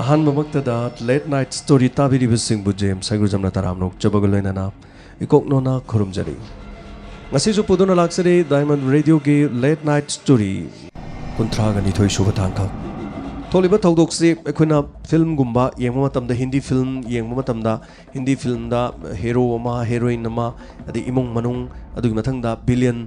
अहानबमक्तदा late night story ताबिरिबसिंगबु जेम सैगुजमना तरामनोक जबगलोइनाना इकोकनोना खुरुमजरी ngasisu puduna laksari diamond radio gi late night story kuntraga ni thoi suba thangkha tholiba thawdoksi ekhuna film gumba yengma matamda hindi film yengma matamda hindi film da hero ama heroine ama adi imong manung adugi mathangda billion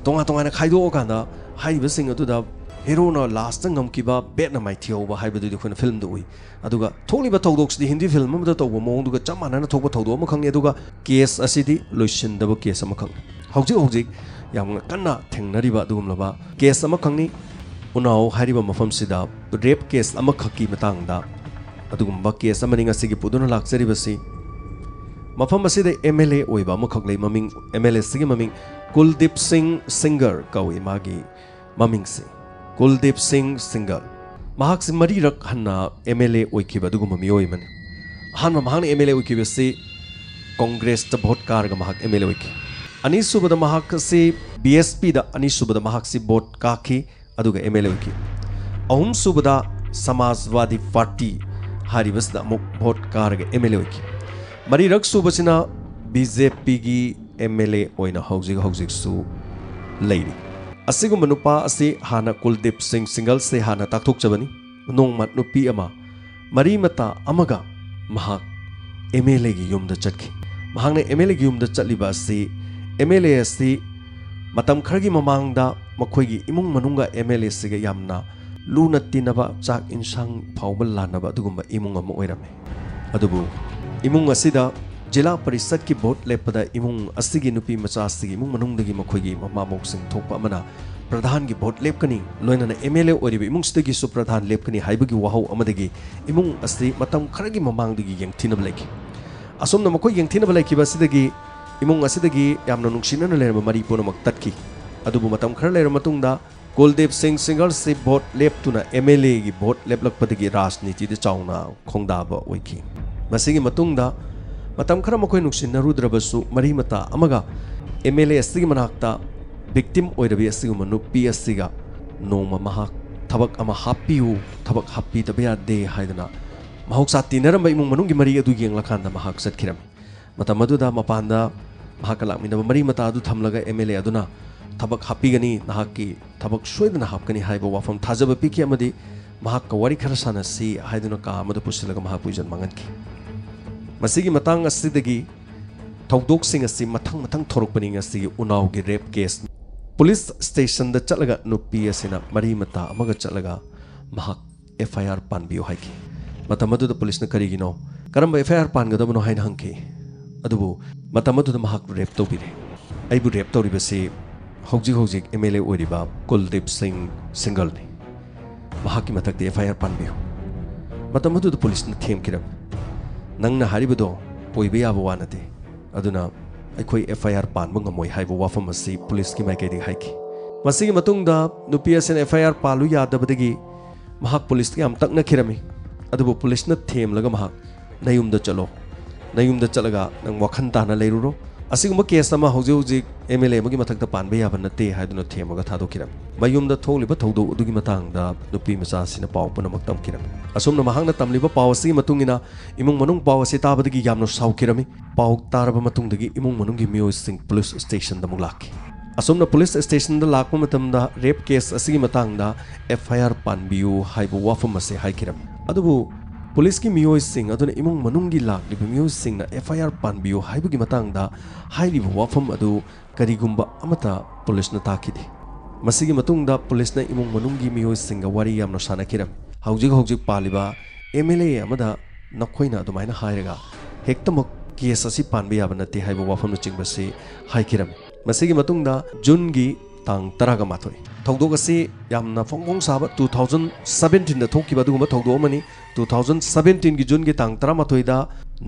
tonga tonga na khaido okanda haiba sing adu da hero na last ngam kiba bet na mai thioba haiba du khuna film du ui aduga tholiba thawdoks di hindi film ma da tawba mong duga chamana na thokba thawdo ma khang aduga case asidi loisin daba case ama khang hojik hojik yang kanna thengnariba adugumlaba case ama khangni unau hariba mafam sida rape case ama khaki matang da adugumba case ama ninga sigi puduna laksari basi mafam asida MLA oiba ama khaklei maming MLA sigi maming Kuldip Singh Singer kawi magi maming se Kuldip Singh Singer mahak si mari rak hanna MLA oikiba adugumba mioi man hanma mahang MLA oikiba si Congress ta vote karga mahak MLA oiki Anisubada mahak si BSP da anisubada mahak si vote kaki aduga MLA oiki ahum subada Samajwadi Party haribasda muk vote karga MLA oiki mari rak subasina BJP gi MLA oina hojik su leiri asigum nupa asi hana Kuldip Singh Singal se hana takthok chabani nongmat nupi ama mari mata amaga mahak MLA gi yumda chatki mahakne MLA gi yumda chatliba asi MLA asi matam khargi mamangda makhoi imung manunga MLA siga yamna luna tinaba chak insang phawbal lanaba adugumba imung ama oirame adubu imung asida jila parisad ki vote lepada imung asigi nupi macha asigi imung manungdagi makhoi mama moksing thokpa amana pradhan gi vote lepkani loinana MLA oribi imung sidagi su pradhan lepkani haibagi wahau amadagi imung asi matam khargi mamangdagi yengthinab leki asomna makhoi yengthinab leki basidagi imung asidagi yamna nungsinana lerba mari ponamak tatki adubu matam khara lera matungda Kuldip Singh Singer se vote leptuna MLA gi vote leplakpadagi rajniti de chauna khongdaba oiki masigi matungda matam khara makhoi nungsinna rudrabasu mari mata amaga MLA asigi manakta victim oirabi asigi manupi asiga noma mahak thabak ama hapiu thabak happy tabya de haidana mahoksa tinaramba imung manungi mari adu yeng lakhanda mahak satkiram matam maduda mapanda Mahakalakmina mari mata adu thamlaga MLA aduna thabak hapigani nahaki thabak soidana hapkani haiba wafam thajaba piki amadi mahakka wari khara sana si haiduna ka amada pusilaga mahapuijan manganki masigi matang asidagi thawdok sing asi mathang thorokpani asigi unaw gi rape case police station da chalaga nupi asina mari mata amaga chalaga mahak FIR panbiyo haiki matamadu da police na karigino karamba FIR pangadabno haina hangki adubu matamadu mahak rape tobire aibu rape toribase hojik MLA oriba Kuldip Singh Singal ni mahaki matakte FIR panbiyo matamadu police na themkiram nangna haribado oibe yaba wanate aduna aikoi FIR panba ngamoi haiba wafam asi police ki maikedi haiki masigi matungda nupi asen FIR palu yadabadagi mahak police ki am takna khirami adubu police na themlaga mahak nayumda chalo nayumda chalaga nang wakhan tana leiruro asiguma case ama hojik MLA magi mathakta panba yaba nate haiduna themaga thadokiram mayumda tholiba thawdo udugi matangda nupi macha sina paw punamak tamkiram asomna mahangna tamliba paw asi matungina imung manung paw asi tabadagi yamno saukirami paw taraba matungdagi imung manungi miyoi sing police station da mulaki asomna police station da lakma matamda rape case asigi matangda FIR panbiu haibu wafam ase haikiram adubu police ki miyoi sing aduna imung manungi lakliba miyoi sing na FIR panbiu haibugi matangda hairiba wafam adu karigumba amata police na takidi masigi matungda police na imung manungi miyoi singa wari yamno sanakiram hojik paliba MLA amada nakhoina adumaina hairaga hektamak case asi panba yaba nate haiba wafam na chingbasi haikiram masigi matungda June gi tang taraga mathoi thawdok asi yamna phongphong saba 2017 da thokiba duguma thawdok mani 2017 gi June gi tang tara mathoi da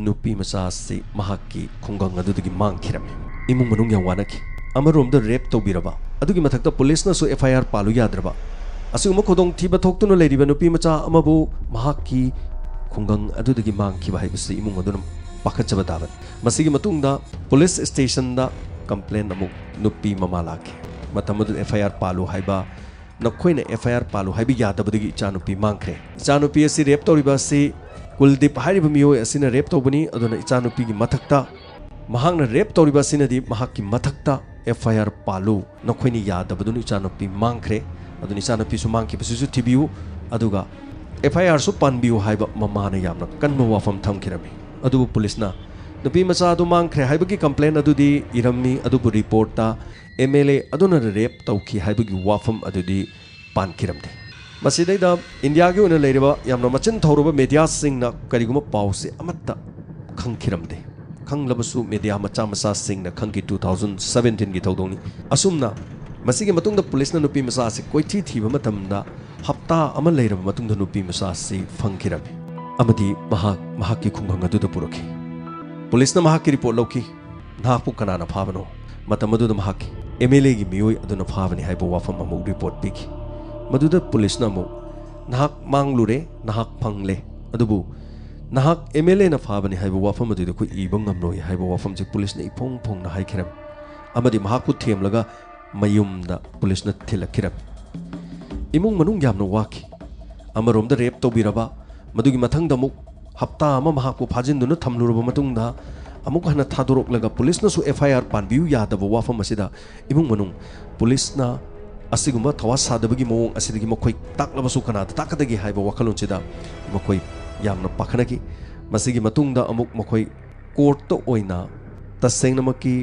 nupi macha si mahakki khungang adudagi mangkhiram imung manung ya wanaki amarom da rape tobiraba adugi mathakta police na so FIR palu yadraba asuguma khodong thiba thoktuna leiriba nupi macha amabu mahakki khungang adudagi mangkhiba haibasi imung aduna pakhachaba daban masigi matungda police station da complaint amuk nupi mama laki matamadu FIR palu haiba नखोइना FIR पालु हाइबि यादबदगी इचानुपी मांखरे इचानुपी असि rape तौरिबा असि कुलदीप हाइरिबा मियोय असिना rape तौबनी अदुना इचानुपी गी मथक्ता महांगना rape तौरिबा असिनदी महाकी मथक्ता FIR पालु नखोइनि यादबदुन इचानुपी मांखरे अदुना इचानुपी सु मांखि बसिसु थिबिउ अदुगा FIR सु पानबिउ हाइबा ममाना यामना कन्म वाफम थमखिरमी अदुबु पुलिसना नुपी मचा अदु मांखरे हाइबगी complain अदुदी इरम्मी अदुबु रिपोर्टता MLA अदुना rape तौखि हाइबगी वाफम अदुदी पानखिरमदे मसिदैदा India की उन लेरिबा यामना मचिन थौरबा मीडिया सिंगना करिगुम पाउसे अमत्ता खंखिरमदे खंगलबसु मीडिया मचा मचा सिंगना खंगी 2017 की थौदोनी असुमना मसिगे मतुंगदा पुलिसना नुपी मचा से कोइथि थिबा मतमदा हप्ता अमा लेरबा मतुंगदा नुपी मचा से फंखिरमे अमदी महाकी खुंगंग अदुदा पुरखि पुलिसना महाकी रिपोर्ट लौखि नापु कनाना फाबनो मतम अदुदा महाकी MLA की मियोय अदुना फाबनी हाइबो वाफम अमु रिपोर्ट पिखि मधुदा पुलिसना मु नाहक मांगलुरे नाहक फंगले अदुबु नाहक MLA ना फाबनी हाइबो वाफम अदुदा कोइ इबंग नमनोय हाइबो वाफम जे पुलिसना इफोंग फोंगना हाइखिरम अमदी महाकु थेमलगा मयुमदा पुलिसना थिलखिरम इमुंग मनुंग यामनो वाखि अमरोमदा रेप तौबिरबा मधुगी मथंगदा मुक हप्ता अमा महाकु फाजिनदुना थमलुरबा मतुंगदा अमुक हना थादोरकलगा पुलिसना सु FIR पानबिउ यादबा वाफम असिदा इमुंग मनुंग पुलिसना असिगुम्बा थवा सादबगी मोंग असिदगी मखोय ताकलबसु कनादा ताकदगी हाइबा वखलोनसिदा मखोय यामना पाखनगी मसिगी मतुंगदा अमुक मखोय कोर्टतो ओइना तसेंगनमकी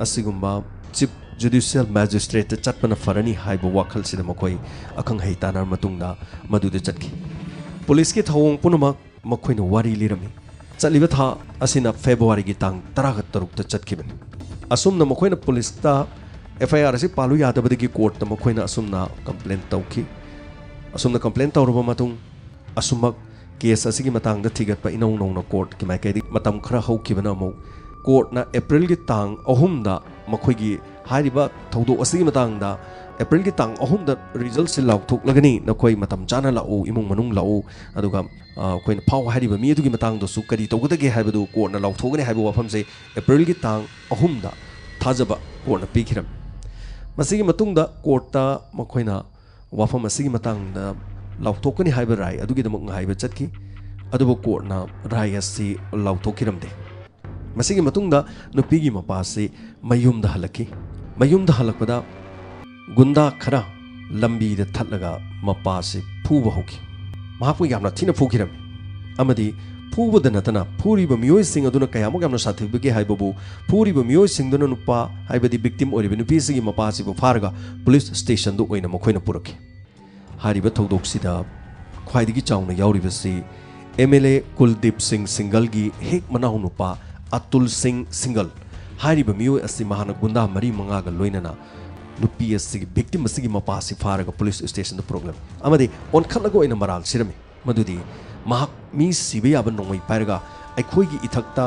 असिगुम्बा चीफ जुडिशियल मैजिस्ट्रेट चटपना फरनी हाइबा वखलसिदा मखोय अखंग हैतानार मतुंगदा मदुदे चटकी पुलिस की थवोंग पुनमक मखोयना वारी लिरमी चलिबा था असिना फेब्रुवारी की तांग 13 चटकीबन असुमना मखोयना पुलिसता FIR असी पालु यादबदगी कोर्ट मखोयना असुमना कंप्लेन तौखि असुमना कंप्लेन तौरबा मतुंग असुमक केस असिगी मतंगदा थिगतपा इनौ नौना कोर्ट की माइकैदि मतम खरा हौखिबना अमु कोर्टना अप्रैल की तांग अहुमदा मखोयगी हारिबा थौदो असिगी मतंगदा अप्रैल की तांग अहुमदा रिजल्ट से लाउथोकलगनी नखोय मतम चाना लाउ इमुंग मनुंग लाउ अदुगा कोइन फाव हारिबा मी अदुगी मतंगदो सु करी तौगदगे हाइबदु कोर्टना लाउथोगने हाइबा वाफम से अप्रैल की तांग अहुमदा थाजबा कोर्टना पिखिरम मसिगी मतुंगदा कोर्टा मखोयना वाफम असिगी मतंगदा लाउथोकनी हाइबा राय अदुगिदमक हाइबा चटकी अदुबो कोर्टना राय असि लाउथोकिरमदे मसिगी मतुंगदा नुपीगी मपासे मयुमदा हलकी मयुमदा हलकपदा गुंडा खरा लंबीदा थटलगा मपासे फूबा होकी महापु यामना थिना फूकिरमे अमदी फूबद नतना फूरीबा मियोय सिंग अदुना कयामक यामना साथिबगे हाइबबु फूरीबा मियोय सिंगदुना नुपा हाइबदी विक्टिम ओरिबे नुपीसिगी मपासिबु फारगा पुलिस स्टेशन दु ओइना मखोयना पुरके हारिबा थौदोकसिदा ख्वाइदगी चाउना याउरिबसि MLA कुलदीप सिंह सिंगल की हेक मनाउ नुपा अतुल सिंह सिंगल हारिबा मियोय असि महाना गुंडा मरी मंगागा लोइनना नुपी असि विक्टिम असि मपासि फारगा पुलिस स्टेशन दु प्रोग्राम अमदि ओनखलगो ओइना मराल सिरमे मदुदी महाक मी सिबे याबा नोंगै पारगा अखोइगी इथक्ता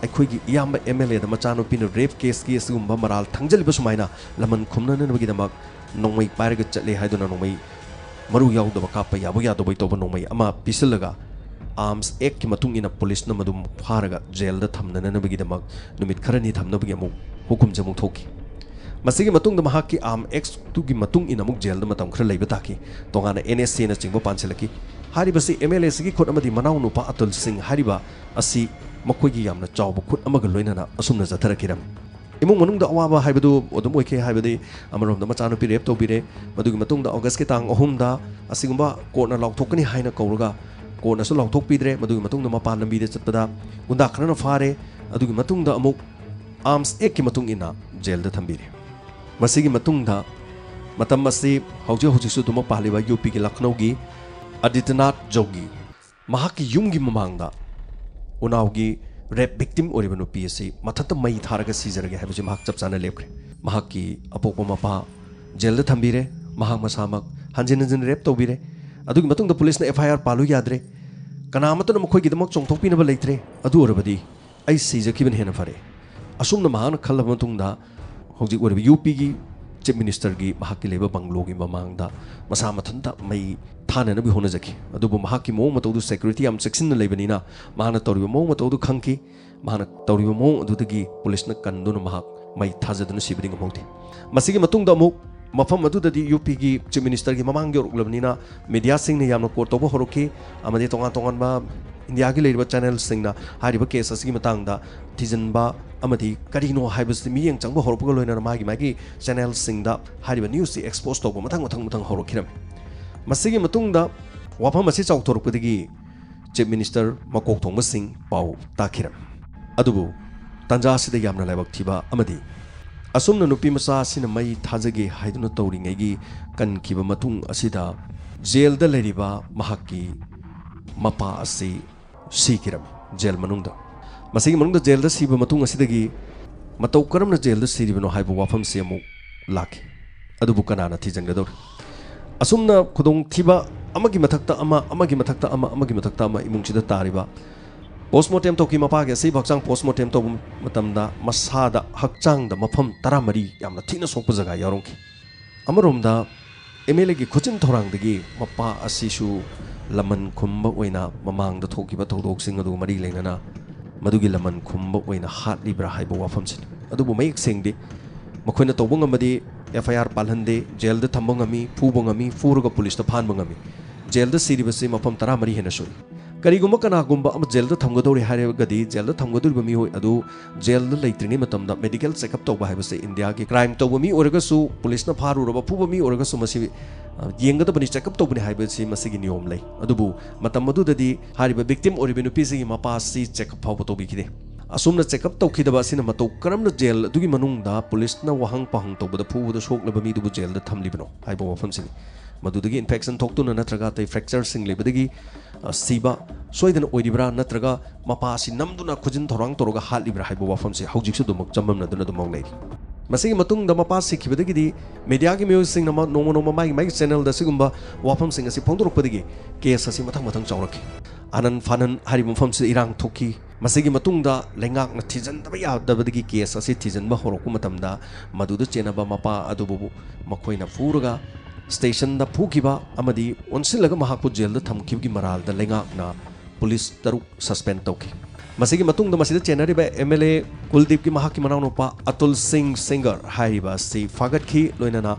अखोइगी इयाम्बा MLA दा मचानुपीना रेप केस की असुगुम्बा मराल थंगजलिबा सुमाइना लमन खुमननबगीदमक नोंगै पारगा चले हाइदुना नोंगै मरु याउदबा कापा याबो यादबై तोबा नोंगै अमा पिसलगा आर्म्स एक्ट की मतुंग इना पुलिस न मदुम फारगा जेल दा थमननबगीदमक नुमित खरनी थमनबगी अमु हुकुम जमु थोकी मसिगी मतुंग दा महाकी आर्म एक्ट तु की मतुंग इना मुक जेल दा मतम खर लैबा ताकी तोगाना NSC ना चिंगबा पांचलकी हारिबसी MLA सिगी खुद अमदी मनाउ नुपा अतुल सिंह हारिबा असि मखोइगी यामना चावबा खुद अमगा लोइनना असुमना जथरकिरम इमुंग मनुंग दा अवाबा हाइबदु ओदम ओइखे हाइबदि अमरोम दा मचानुपी रेप तौबिरे मदुगी मतुंग दा ऑगस्ट के तांग अहुमदा असिगुम्बा कोर्टना लाउथोकनी हाइना कौरगा कोर्टनासु लाउथोकपीद्रे मदुगी मतुंग दा मपान लंबीदे चतपदा गुंडा खरना फारे अदुगी मतुंग दा अमुक आर्म्स एक्ट की मतुंग इना जेल दा थंबीरे मसिगी मतुंग दा मतम मसि हौजे हौजिसु दुम पालिबा UP की लखनऊ की आदित्यनाथ जोगी महाकी युमगी ममांगदा उनावगी रेप विक्टिम ओरिबा नुपी असि मथत मई थारगा सिजरगे हाइबसि महाक चपचाना लेपख्रे महाकी अपोकपा मपा जेल दा थंबीरे महाक मसामक हंजिन हंजिन रेप तौबीरे अदुगी मतुंग दा पुलिस ना FIR पालु याद्रे कनामतन मखोइगिदमक चोंथोकपिनबा लेथ्रे अदु ओरबदी ऐ सिजखिबन हेना फरे असुमना महान खल्लबा मतुंगदा हौजि ओरबा UP की चीफ मिनिस्टर की महाकी लेबा बंगलो की ममांगदा मसा मथनता मई थाननबि होनजखि अदुबु महाकी मोंग मतौदु सेक्युरिटी याम सेक्शन लेबनिना महाना तौरिबा मोंग मतौदु खंखि महाना तौरिबा मोंग अदुदगी पुलिस न कन्दुन महाक मई थाजदुन सिबिदिंग मोंगति मसिगी मतुंगदा अमुक मफम अदुददी यूपी की चीफ मिनिस्टर की ममांग योरक्लबनीना मीडिया सिंह ने यामना कोर्ट तौब होरकी अमदि तोंगा तोंगानबा इंडिया की लेरिबा चैनल सिंगना हारिबा केस असगी मतंगदा थिजनबा अमदि करिनो हाइबसि मियेंग चंगबा होरपगा लोइना मागी मागी चैनल सिंगदा हारिबा न्यूज सी एक्सपोज तौब मतंग होरकिरम मसिगी मतुंगदा वाफम असी चाउथोरपदगी चीफ मिनिस्टर मकोक थोंबा सिंह पाउ ताखिरम अदुबु तंजा सिदा यामना लाइबक थिबा अमदि असुमना नुपी मचा सिना मई थाजगे हाइदुना तौरिङैगी कनखिबा मतुंग असिदा जेलदा लेरिबा महाकी मपा असि सीकिरम जेल मनुंगदा मसिगी मनुंगदा जेलदा सीबा मतुंग असिदगी मतौ करमना जेलदा सीरिबनो हाइबो वाफम से अमु लाखि अदुबु कनाना थिजंगदौर असुमना खुदोंग थिबा अमगी मथक्ता अमगी मथक्ता इमुंगसिदा तारिबा पोस्टमार्टम तौकी मपागे से हक्चांग पोस्टमार्टम तौब मतमदा मसादा हक्चांग मफम 13 यामना थिना सोकप जगह यारोंखि अमरोमदा एमएलए की खुचिन थोरांगदगी मपा असिसु लमन खुम्बा ओइना ममांगदा थोकिबा थौदोकसिंग अदु मरी लेंगना मदुगी लमन खुम्बा ओइना हातलिब्रा हाइबो वाफमसिन अदुबु मयक सेंगदे मखोइना तौबंगमदि एफआईआर पालहंदे जेलदा थंबंगमी फूबंगमी फूरगा पुलिसता फानबंगमी जेलदा सीरिबसे मफम 13 हेना सोई करीगुम्बा कनागुम्बा जेलदा थमगदौरे हारेगदी जेलदा थमगदौरिबा मिहोय अदु जेलदा लेत्रिङै मतमदा मेडिकल चेकअप तौबा हाइबसे इंडिया की क्राइम तौबा मी ओरगसु पुलिसना फारुरबा फुबा मी ओरगसु मसि येंगदबनि चेकअप तौबनि हाइबसे मसिगी नियम लै अदुबु मतम मदुददी हारिबा विक्टिम ओरिबे नुपीसिगी मपासी चेकअप फावबा तौबिखिदे असुमना चेकअप तौखिदबा सिना मतौ करमना जेल अदुगी मनुंगदा पुलिसना वहंग पहंग तौबदा फुबदा सोकलबा मीदुबु जेलदा थमलिबनो हाइबा वफमसिनी मदुदगी इन्फेक्शन थोक्तुना नत्रगा तै फ्रैक्चर सिंग लेबदगी सीबा सोइदन ओइरिब्रा नत्रगा मपासी नमदुना खुजिन थोरांग तोरगा हालिब्रा हाइबो वाफमसे हौजिकसु दुमक चम्ममनदुना दुमौ लेरि मसिगी मतुंगदा मपा सिखिबदगिदी मीडिया की muse Singh num नोमो नोमो my channel दा सिगुम्बा वाफम सिंग असि फोंदोरपदगी केस असि मथंग मथंग चावरखि आनन फानन हारिबो मफमसे इरांग थोखि मसिगी मतुंगदा लेंगाकना थिजनदबा यादबदगी केस असि थिजनबा होरकु मतमदा मदुदा चेनबा मपा अदुबु मखोइना फुरगा स्टेशन दा फूखिबा अमदी ओनसिलगा महाकु जेल दा थमखिबगी मराल दा लेंगाकना पुलिस तरुक सस्पेंड तौखि मसिगी मतुंग दा मसिदा चेनरिबा एमएलए कुलदीप की महाकी मनाउनुपा अतुल सिंह सिंगर हाइबा सि फागतखि लोइनना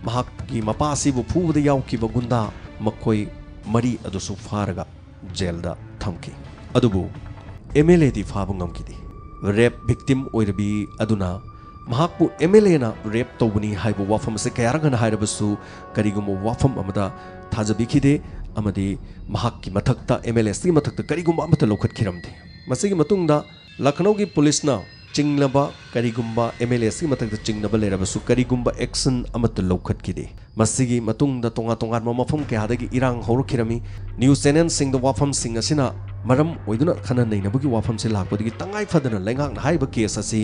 महाकी मपासिबु फूबदा याउखिबा गुंडा मखोई मरी अदुसु फारगा जेल दा थमखि अदुबु एमएलए दी फाबु ngamkidi रेप विक्टिम ओइरबी अदुना महाकु एमएलए ना रेप तौबनी हाइबो वाफम से कयारगन हाइरबसु करिगुमो वाफम अमदा थाजबिखिदे अमदी महाकि मथक्ता एमएलए सी मथक्ता करिगुमो अमता लौखतखिरमदे मसिगी मतुंगदा लखनऊ की पुलिसना चिंगलबा करिगुम्बा एमएलए सी मथक्ता चिंगनबा लेरबसु करिगुम्बा एक्शन अमता लौखतखिदे मसिगी मतुंगदा तोंगा तोंगा मफम कयादगी इरांग हौरखिरमी न्यूज चैनल सिंग द वाफम सिंग असिना मरम ओइदुना खना नैनबगी वाफम से लाकपदगी तंगाई फदना लेंगाकना हाइबा केस असि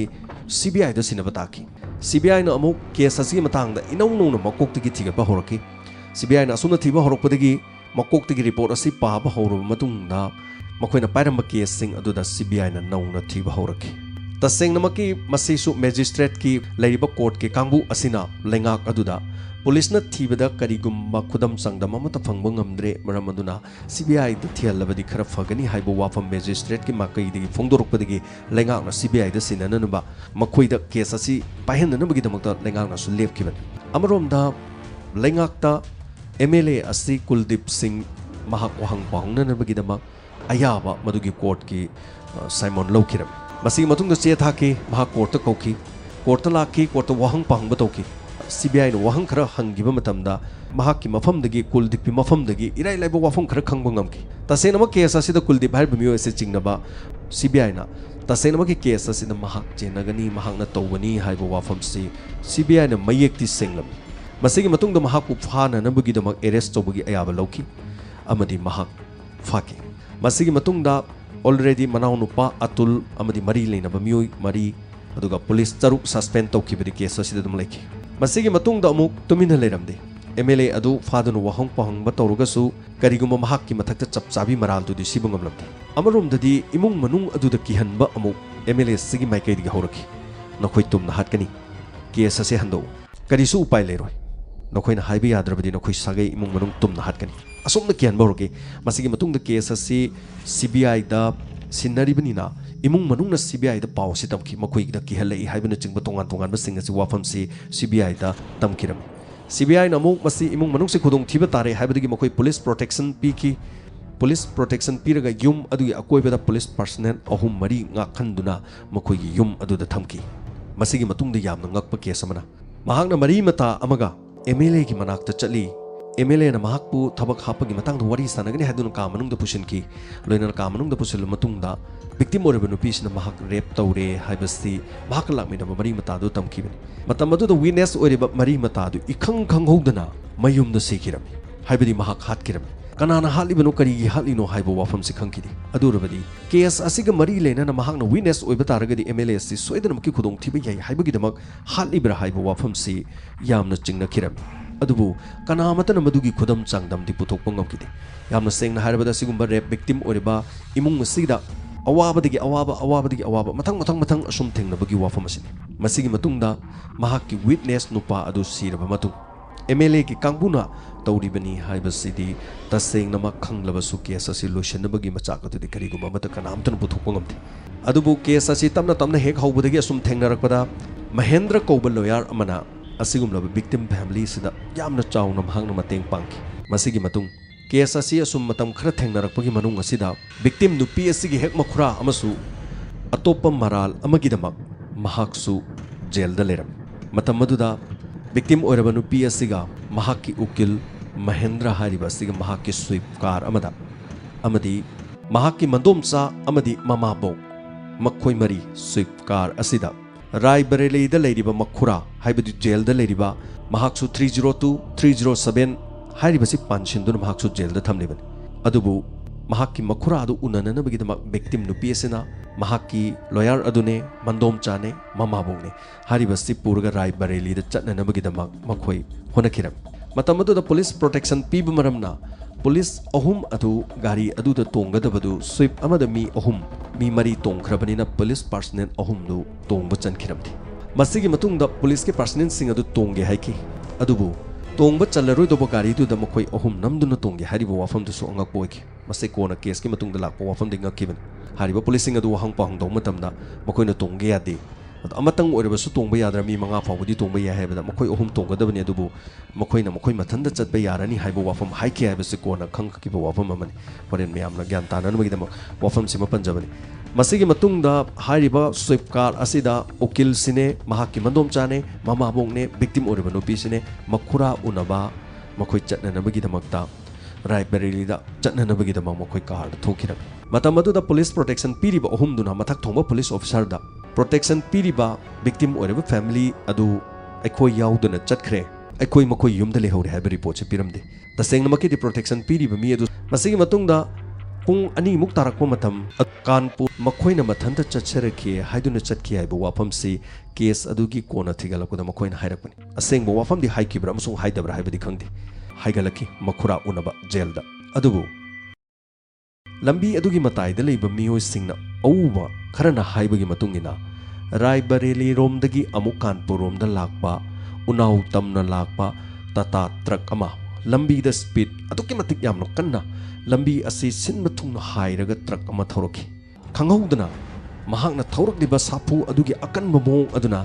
सीबीआई दा सिनबा ताकि सीबीआई ना अमुक केस असि मतांगदा इनौ नौना मकोक्तगी थिगबा होरकी सीबीआई ना असुना थिबा होरकपदगी मकोक्तगी रिपोर्ट असि पाबा होरब मतुंगदा मखोइना पाइरम केस सिंग अदुदा सीबीआई ना नौना थिबा होरकी तसेंगनमकी मसिसु मैजिस्ट्रेट की लैरिबा कोर्ट के कांगबु असिना लेंगाक अदुदा पुलिसना थीबदा करिगुम्बा खुदम संगदम अमता फंगबा ngamdre मरम अदुना सीबीआई द थियलबदी खरा फगनी हाइबो वाफम मैजिस्ट्रेट की माकैदगी फोंदोरकपदगी लेंगाकना सीबीआई द सिनननुबा मखोइदा केस असि पाइहननबगी दमकता लेंगाकना सु लेपखिबन अमरोमदा लेंगाकता एमएलए असि कुलदीप सिंह महाक वहंग पाहुंगननबगी दमक अयाबा मदुगी कोर्ट की साइमन लौखिरम मसिगी मतुंगदा चे थाकी महाक कोर्ट कौखि कोर्ट लाखि कोर्ट वहंग पाहुंगबा तौखि सीबीआई ने वहंग खरा हंगिबा मतमदा महाकी मफमदगी कुलदीप मफमदगी इराई लाइबा वाफम खरा खंगबा ngamki तसेनम केस असिदा कुलदीप हाइबा मियो एसे चिंगनबा सीबीआई ना तसेनम की केस असिदा महाक चेनगनी महाकना तौबनी हाइबा वाफम से सीबीआई ने मयेक्ति सेंगलम मसिगी मतुंगदा महाकु फाननबगी दमक अरेस्ट तौबगी अयाबा लौखि अमदी महाक फाके मसिगी मतुंगदा ऑलरेडी मनाउनुपा अतुल अमदी मरी लेनबा मियो मरी अदुगा पुलिस तरुक सस्पेंड तौखिबदी केस असिदा दम लेखि मसिगी मतुंगदा अमुक तुमिना लेरमदे एमएलए अदु फादनु वहंग पहंग तौरगसु करिगुम्बा महाकि मथक्ता चपचाबी मरालदुदि सिबु ngamlamde अमरोमददी इमुंग मनुंग अदुदा किहनबा अमुक एमएलए सिगी माइकैदगी हौरखि नखोइ तुमना हाटकनी केस असे हंदो करिसु उपाय लेरोय नखोइना हाइबा याद्रबदी नखोइ सागै इमुंग मनुंग तुमना हाटकनी असोमना किहनबा हौरके मसिगी मतुंगदा केस असे सीबीआई दा सिन्नरिबनिना इमुंग मनुंगना सीबीआई दा पाव से तमखि मखोइदा किहलई हाइबना चिंगबा तोंगान तोंगान बसिंग असे वाफम से सीबीआई दा तमखिरम CBI na amuk masi imung manung se khudong thiba tare haibadagi makhoi police protection piki police protection piraga yum adu akoibada police personnel ahum mari nga khanduna makhoi gi yum adu da thamki masigi matungda yamna ngakpa case amana mahakna mari mata amaga MLA gi manakta chali MLA na mahakpu thabak hapagi matang da wari sanagani haduna ka manung da pushin ki loina ka manung da pusil matungda victim oreba nupi sina mahak rape tawre haibasi mahak lakmi da mari mata du tamki bani matam adu da witness oreba mari mata du ikhang khang hodana mayum da sekirami haibadi mahak hatkirami kanana halibanu karigi halino haibo wafam si khangkidi adurabadi case asiga mari lena na mahak na witness oiba taragadi MLA si soidana maki khudong thiba yai haibagi damak halibra haibo wafam si yamna chingna kirami adubu kana matana madugi khudam changdam di puthok pangam kidi yamna sengna harabada sigumba rape victim oreba imung sigida awabadagi awaba matang asum thengna bagi wafam asini masigi matungda mahakki witness nupa adu siraba matung MLA ki kangbuna tawribani haibasidi tasengna ma khanglaba su case asi loishanabagi machak adu kari guma mata kanamtan puthok pangam thi adubu case asi tamna hek hawbadagi asum thengnarakpada Mahendra Kouba lawyer amana asigumlaba victim family sida yamna chawna mahangna mateng pangki masigi matung case asi asum matam khara thengnarakpagi manung asida victim nupi asigi hek makhura amasu atopa maral amagidamak mahaksu jail da leram matam maduda victim oiraba nupi asiga mahakki ukil Mahendra hariba asiga mahakki sweep car amada amadi mahakki mandomcha amadi mamabo makhoi mari sweep car asida Rai Bareli da Ladiba Makura, Hybrid Jail da Ladiba, Mahaksu 302, 307, Haribasi Panshindun Mahaksu Jail da Tamliban. Adubu, Mahaki Makura adu unana bagida victim nu PSNA, Mahaki lawyer adune, Mandom Chane, Mamabone, Haribasi Purga Rai Bareli da Chatna bagida Makoi, Honakiram. Matamadu the police protection Pibumaramna, police ahum adu gari adu da tonga da badu sweep amada mi ahum mi mari tong khrabani police personnel ahum du tong bachan khiramti masigi matung da police ke personnel sing adu tongge haiki adubu tong ba chalaroi do gari du da makoi ahum namdu na tongge haribo wafam du so angak poiki masai kona case ke matung da lakpo wafam dinga kiben haribo police sing adu hang pang dong matam da makoi na tongge ade amatang oreba su tongba yadra mi manga fawdi tongba ya haibada makoi ahum tongga dabani adubu makoi mathanda chatba yarani haibo wafam haiki haibase kona khangki bo wafam amani foreign me amna gyan tanan magi dam wafam sima panjabani masigi matungda hariba sweep car asida ukil sine mahaki mandom chane mama bongne victim oreba no pisine makhura unaba makoi chatna nabagi damakta Rai Bareli da chatna nabagi damak makoi car thokira matamadu da police protection piriba ahum duna mathak thongba police officer da protection piriba victim oreba family adu aikoi yauduna chatkre aikoi makoi yumda lehore haiba report se piramde tasengna maki di protection piriba mi adu masigi matungda pung ani muk tarakpa matam kanpur makoina mathanda chacharaki haiduna chatki haiba wafam si case adugi kona thigalakуда makoina hairakpani asengba wafam di haikibra amasung haidabra haibadi khangdi haigalaki makhura unaba jail da adubu lambi adugi matai da leiba miyoi singna auba kharana haibagi matungina Rai Bareli romdagi amuk kanpur romda lakpa unau tamna lakpa tata truck ama lambi da speed aduki matik yamno kanna lambi asi sinma thungna hairaga truck ama thoroki khanghaudana mahakna thaurakliba sapu adugi akan mamong aduna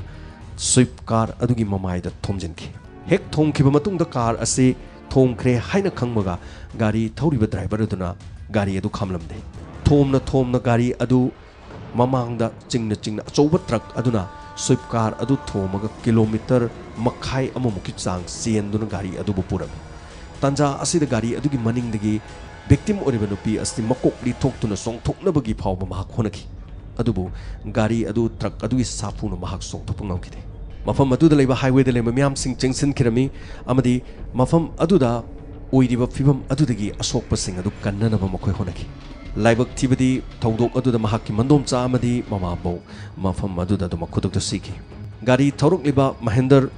sweep car adugi mamai da thomjinki hek thomkhiba matungda car asi thomkhre haina khangmaga gari thauriba driver aduna gari adu khamlamde thomna gari adu mamangda chingna achouba truck aduna sweep car adu thomaga kilometer makhai amamuki chang sienduna gari adu bupuram tanja asida gari adugi maningdagi victim oriba nupi asti makokli thoktuna songthoknabagi phawba mahak honaki adubu gari adu truck adugi sapuna mahak songthopangam kide mafam aduda leiba highway da leiba myam sing chengsin kirami amadi mafam aduda oiriba fibam adudagi asokpa sing adu kannanaba makhoi honaki laibak thibadi thaudok aduda mahakki mandom cha amadi mamabo mafam aduda duma khudok siki gari thaurok liba Mahendra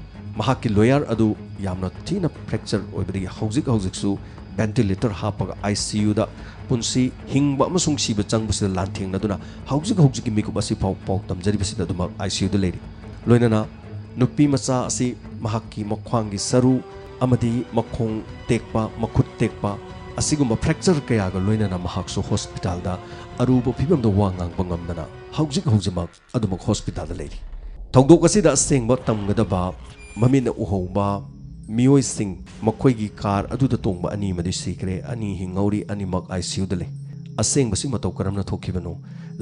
mahakki lawyer adu yamna thina fracture oibadi hauzik su ventilator hapaga ICU da punsi hingba amasung siba changbusida lanthengna duna hauzik mikup asi pau tamjaribasida duma ICU da leiri loinana nupi macha asi mahakki makhwangi saru amadi makhong tekpa makhut tekpa asigumba fracture kaya ga loinana mahaksu hospital da aruba phibam da wangang bangamdana hauzik aduma hospital da leiri thaudok asida sengba tamgada ba mamina uhauba मियोइसिंग मखोइगी car अदुदा तोंगबा अनि मदि सिखरे अनि हिंगौरी अनि मक ICU दले असेंग बसी मतौ करमना थोखिबनो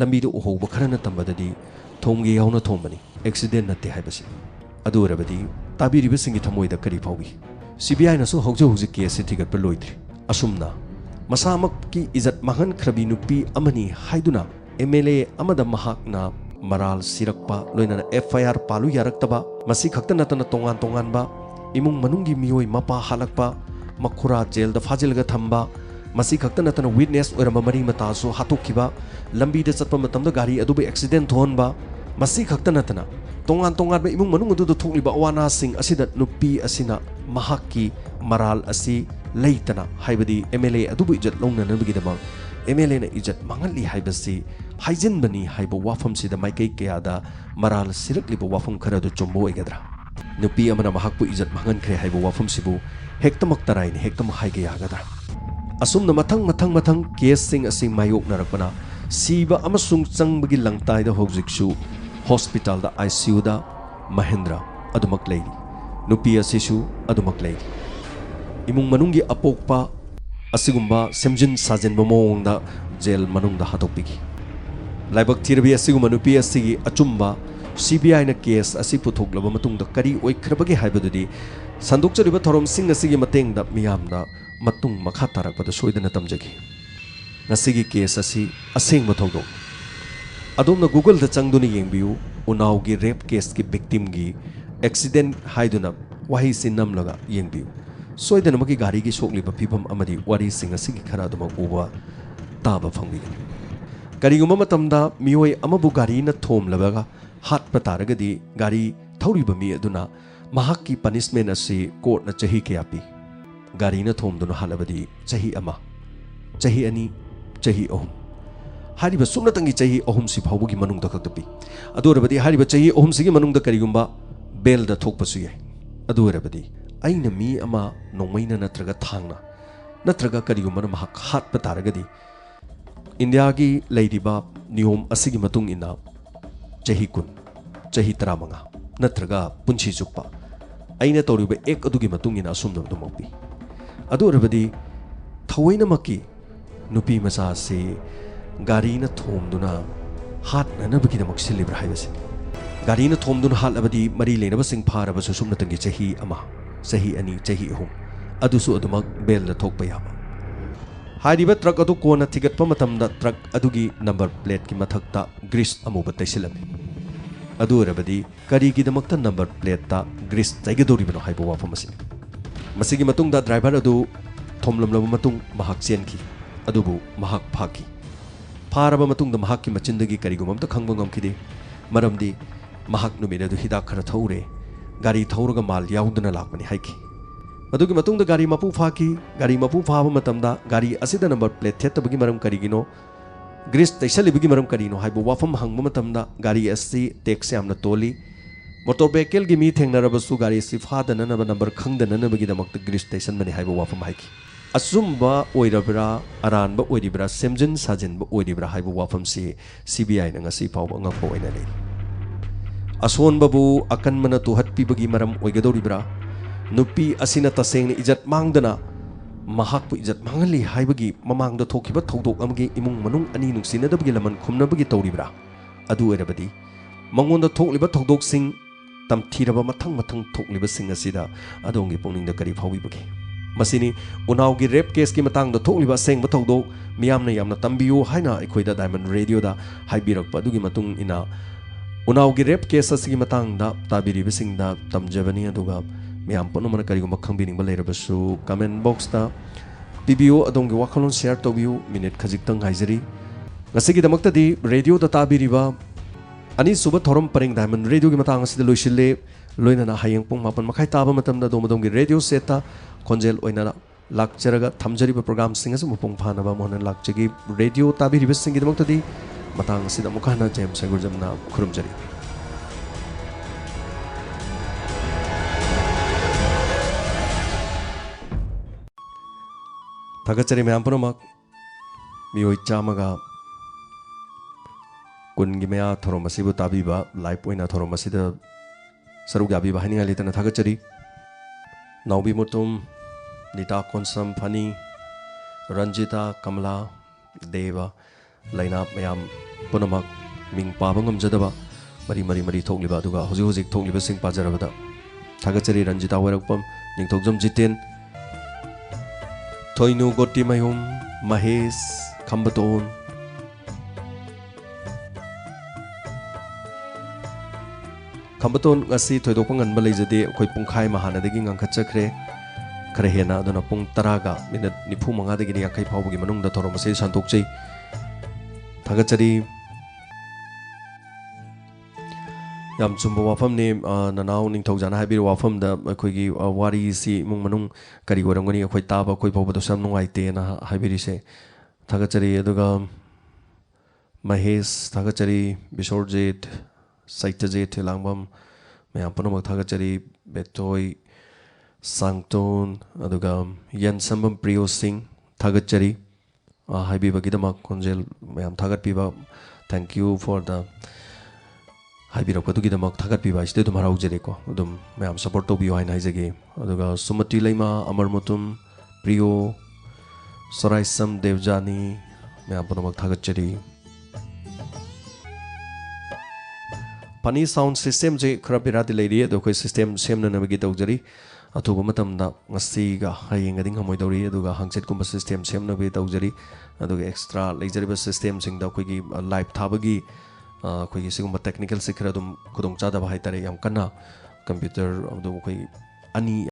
लंबी दो ओहोब खरना तंबददी थोंगी यावना थोंबनी एक्सीडेंट नते हाइबसी अदु रबदी ताबिरिबा सिंगी थमोइदा करी फाउगी सीबीआई नसु हौजे हौजे केस थिगत लोइद्री असुमना मसामक की इज्जत महन खरबी नुपी अमनी हाइदुना एमएलए अमदा महाकना मराल सिरकपा लोइना एफआईआर पालु यारक्तबा मसी खक्ता नतना तोंगान तोंगानबा इमुंग मनुंगी मियोई मपा हालकपा मखुरा जेल द फाजिलगा थंबा मसी खक्ता नतना विटनेस ओरम मरी मतासो हातोखिबा लंबी दे चतपा मतमदा गाड़ी अदुबे एक्सीडेंट थोनबा मसी खक्ता नतना तोंगान तोंगान इमुंग मनुंग अदुद थोक्लिबा अवाना सिंग असिदा नुपी असिना महाकी मराल असी लेतना हाइबदी एमएलए अदुबु इज्जत लौननबगिदमा एमएलए न इज्जत मंगली हाइबसी हाइजिनबनी हाइबो वाफम सिदा माइकई कयादा मराल सिरकलिबो वाफम खरदु चुम्बो एगद्रा नुपी अमना महाकपु इज्जत मंगनख्रे हाइबो वाफम सिबु हेक्तमक तराइन हेक्तम हाइगे यागद्रा असुमना मथंग मथंग मथंग केस सिंग असि मायोक नरकपना सीबा अमसुंग चंगबगी लंगताइदा होजिकसु हॉस्पिटल दा आईसीयू दा महेंद्र अदुमक लेरी नुपी असिसु अदुमक लेरी इमुंग मनुंगी अपोकपा असिगुंबा सेमजिन साजिनबा मोंगदा जेल मनुंगदा हातोकपिगी लाइबक थिरबी असिगुंबा नुपी असिगी अचुंबा सीबीआई न केस असि पुथोकलबा मतुंगदा करी ओइखरबगे हाइबदुदी संदोकचरिबा थोरम सिंग असिगी मतेंगदा मियामदा मतुंग मखा तारकपदा सोइदना तमजगी नसिगी केस असि असेंगबा थौदोक अदोमना गूगल दा चंगदुना येंगबियु उनावगी रेप केस की विक्टिम की एक्सीडेंट हाइदुना वही से नमलगा येंगबियु सोइदनमकी गाड़ी की सोकलिबा फिभम अमदी वारी सिंग असिगी खरा दम उबा ताबा फंगबिगनि करिगुम मतमदा मियोय अमबु गाड़ी न थोमलबगा हात पतारगदी गाड़ी थौरिबा मी अदुना महाकी पनिशमेंट असि कोर्ट न चही कयापी गाड़ी न थोमदुना हालबदी चही अमा चही अनि चही अहुम हारिबा सुमनतंगी चही अहुम सि फावबगी मनुंग दखतपी अदोरबदी हारिबा चही अहुम सिगी मनुंग द करिगुम्बा बेल द थोकपसु याय अदोरबदी अइना मी अमा नोंमैना नत्रगा थांगना नत्रगा करिगुम्बा महाक हात पतारगदी इंडिया की लैरिबा नियम असिगी मतुंग इना चही कुन चही 15 नत्रगा पुंछि चुप्पा अइना तौरिबा एक अदुगी मतुंग इना असुमदम दुमपी अदोरबदी थवैनमकी नुपी मचा से गाड़ी न थोमदुना हाथ ननबगिदमक सिलिब्रा हाइबसे गाड़ी न थोमदुना हालबदी मरी लेनब सिंग फारबसु सुमनतंगी चही अमा चही अनि चही अहुम अदुसु अदुमक बेल द थोकपा याबा हारिबा ट्रक अदु कोना थिगतपा मतमदा ट्रक अदुगी नंबर प्लेट की मथक्ता ग्रीस अमुबा तैसिलमे अदुरबदी करिगिदमक्ता नंबर प्लेट ता ग्रीस तैगदोरिबनो हाइबो वाफमसि मसिगी मतुंगदा ड्राइवर अदु थोमलमलब मतुंग महाक चेनकी अदुबु महाक फाकी फारबा मतुंगदा महाक की मचिंदगी करिगुममता खंगबा ngamखिदे मरमदी महाक नुमिद अदु हिदाक खरा थौरे गाड़ी थौरगा माल याउदना लाकमनि हाइकी मदुगी मतुंगदा गाड़ी मपु फाकी गाड़ी मपु फाबा मतमदा गाड़ी असिदा नंबर प्लेट थेतबगी मरम करिगिनो ग्रीस तैसलिबगी मरम करिनो हाइबो वाफम हंगबा मतमदा गाड़ी असि टैक्स यामना तोली मोटर वेहिकल की मी थेंगनरबसु गाड़ी असि फादननबा नंबर खंगदननबगीदमक्ता ग्रीस तैसनबनि हाइबो वाफम हाइकी असुम्बा ओइरबरा अरानबा ओइरिबरा सेमजन साजिनबा ओइरिबरा हाइबो वाफम से सीबीआई न ngasi फावबा ngakpo oina lei असोनबबु अकनमना तुहत्पिबगी मरम ओइगदोरिबरा नुपी असिना तसेंगनि इज्जत मांगदना महाकपु इज्जत मांगली हाइबगी ममांगदा थोखिबा थौदोक अमगी इमुंग मनुंग अनि नुंसिनदबगी लमन खुमनबगी तौरिबरा अदु ओइरबदी मंगोंदा थोकलिबा थौदोक सिंग तमथीरबा मथंग मथंग थोकलिबा सिंग असिदा अदोंगी पुंगनिंगदा करी फाविबगी मसिनी उनाव की रेप केस की मतंग थोकलिबा सेंग थौदो मियामना यामना तंबियो हाइना अखोइदा डायमंड रेडियो दा हाइबिरकपा दुगी मतुंग इना उनाव की रेप केस असगी मतंग दा ताबिरिबसिंग दा तमजबनी अदुगा मियाम पुनमना करिगुम खंबिनिंग लेरबसु कमेंट बॉक्स दा पिबियो अदोंगी वाखलोन शेयर तोबियो मिनिट खजिक्तंग हाइजरी ngasiगी दमक्तदी रेडियो दा ताबिरिबा अनि सुब थोरम परिंग डायमंड रेडियो की मतंग असिदा लोइसिले लोइना हायंग पुंग मापन मखाइ ताबा मतमदा दोमदोंगी रेडियो सेता खोंजेल ओइना लाक्चरगा थमजरिबा प्रोग्राम सिंग असु मुपुंग फानबा मोहन लाक्चगी रेडियो ताबिरिबा सिंगी दमक्तदी मतंग सिदा मुखाना जेम सगुरजमना खुरुमजरी थागचरी मैम पुनमक मियोइ चामगा कुनगी मया थोरम असिबु ताबिबा लाइफ ओइना थोरम असिदा सरुग याबिबा हाइनिंगा लेतना थागचरी Naubi Mutum, Nita Konsam Pani, Ranjita Kamala, Deva, Lainap Mayam, Punamak, Ming Pabangam Jadaba, Mari Togliba Duga, Huzik Togliba Sing Pajarabada, Tagachari Ranjita Warakpam, Ning Togjam Jitin, Toinu Goti Mayum, Mahes, Kambaton, Kambaton ngasi thoidokpang anba leijade khoi pungkhai mahana degi ngangkhachakre khare hena aduna pung taraga minute nifu manga degi ni akai phawgi manung da thorom se santokchei thagachari yam chumba wafam ne nanau ning thogjana haibir wafam da khoigi wari si mung manung kari gorangani khoi taba khoi phawba do sam nungai te na haibiri se thagachari aduga Mahesh thagachari Bisorjit Saitajit Langbam Mayam Punamak Thagachari Betoi Sangton Aduga Yan Sambam Priyo Singh Thagachari Haibiba Gidamak Konjel Mayam Thagat Piba. Thank you for the Haibira Patu Gidamak Thagat Piba State Marau Jereko Udum Mayam support to be wine Haizagi Aduga Sumati Lema Amar Mutum Priyo Soraisam Devjani Mayam Punamak Thagachari Pani sound system je kharabi rati leiri do koi system sem na nabagi tawjari athuba matam da ngasi ga hayeng ading hamoi dawri aduga hangset kumba system sem na be tawjari aduga extra leijari ba system sing da koi gi live thabagi koi gi sigumba technical sikra dum khudong cha da ba haitare yam kana computer adu koi ani